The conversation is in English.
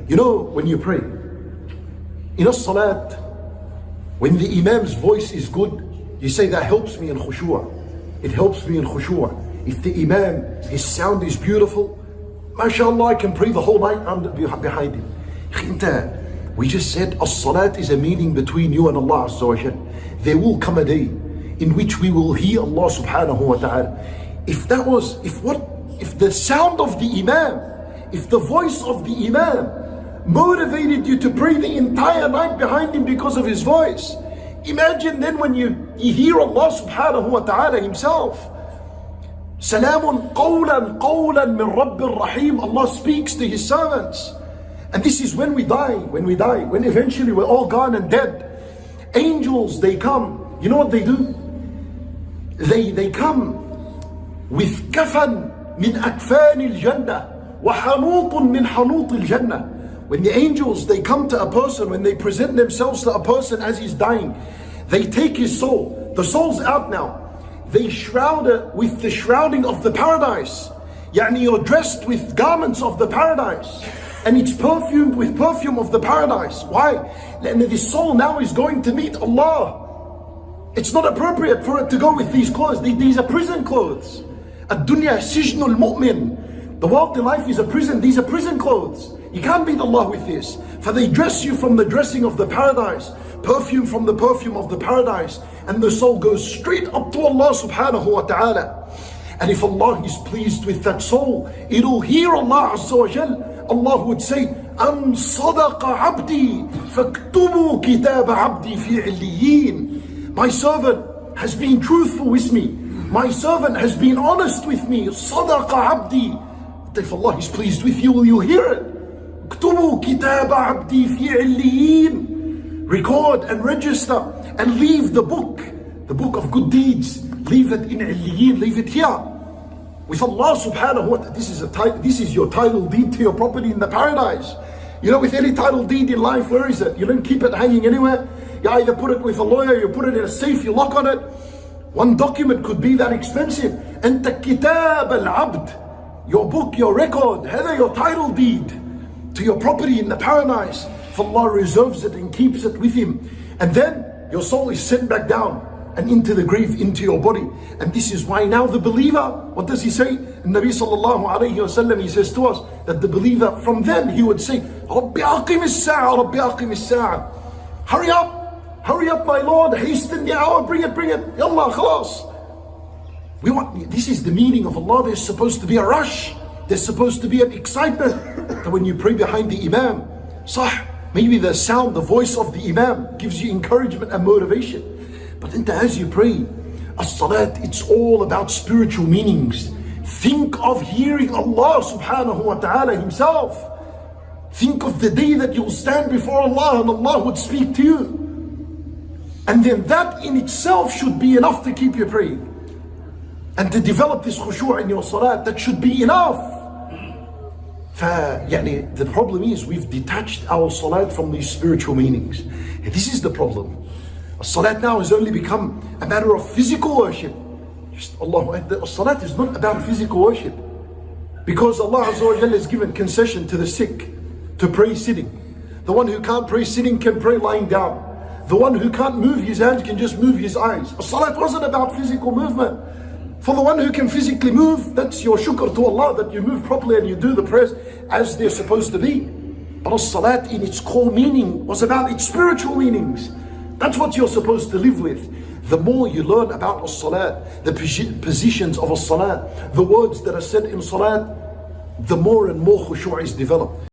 You know, when you pray, in a salat, when the Imam's voice is good, you say that helps me in khushu'. It helps me in khushu'. If the Imam, his sound is beautiful, mashallah, I can pray the whole night behind him. We just said, as-salat is a meeting between you and Allah Azza wa Jal. There will come a day in which we will hear Allah subhanahu wa ta'ala. If the sound of the Imam, if the voice of the Imam motivated you to pray the entire night behind him because of his voice, imagine then when you hear Allah subhanahu wa ta'ala himself. Salamun qawlan min Rabbir Rahim. Allah speaks to his servants. And this is when we die, when eventually we're all gone and dead. Angels, they come. You know what they do? They come with kafan min akfan al-jannah wa hanutun min hanut al-jannah. When the angels, they come to a person, when they present themselves to a person as he's dying, they take his soul. The soul's out now. They shroud it with the shrouding of the paradise. Yani you're dressed with garments of the paradise. And it's perfumed with perfume of the paradise. Why? And this soul now is going to meet Allah. It's not appropriate for it to go with these clothes. These are prison clothes. Ad-dunya sijnul mu'min. The worldly life is a prison. These are prison clothes. You can't beat Allah with this. For they dress you from the dressing of the paradise, perfume from the perfume of the paradise, and the soul goes straight up to Allah subhanahu wa ta'ala. And if Allah is pleased with that soul, it'll hear Allah Azza wa Jal. Allah would say, Am sadaqa abdi, faktubu kitab abdi fi illiyin. My servant has been truthful with me. My servant has been honest with me. Sadaqa abdi. If Allah is pleased with you, will you hear it? Ktubu kitab abdi fi illiyin. Record and register and leave the book of good deeds. Leave it in illiyin, leave it here. With Allah subhanahu wa ta'ala, this is your title deed to your property in the paradise. You know, with any title deed in life, where is it? You don't keep it hanging anywhere. You either put it with a lawyer, you put it in a safe, you lock on it. One document could be that expensive. Anta kitab al-abd. Your book, your record, هذا your title deed to your property in the paradise. For Allah reserves it and keeps it with him. And then your soul is sent back down and into the grave, into your body. And this is why now the believer, what does he say? Nabi sallallahu alayhi wa sallam, he says to us that the believer, from then he would say, Rabbi aqim as-sa'a, Rabbi aqim as-sa'a. Hurry up my Lord, hasten the hour, bring it, Yallah, khalas. This is the meaning of Allah. There's supposed to be a rush. There's supposed to be an excitement. That when you pray behind the Imam, maybe the sound, the voice of the Imam gives you encouragement and motivation. But as you pray, as-salat, it's all about spiritual meanings. Think of hearing Allah subhanahu wa ta'ala himself. Think of the day that you'll stand before Allah and Allah would speak to you. And then that in itself should be enough to keep you praying. And to develop this khushu' in your salat, that should be enough. The problem is we've detached our salat from these spiritual meanings. And this is the problem. Salat now has only become a matter of physical worship. Salat is not about physical worship. Because Allah Azza wa Jalla has given concession to the sick to pray sitting. The one who can't pray sitting can pray lying down. The one who can't move his hands can just move his eyes. Salat wasn't about physical movement. For the one who can physically move, that's your shukr to Allah, that you move properly and you do the prayers as they're supposed to be. But as-salat in its core meaning was about its spiritual meanings. That's what you're supposed to live with. The more you learn about as-salat, the positions of as-salat, the words that are said in salat, the more and more khushu' is developed.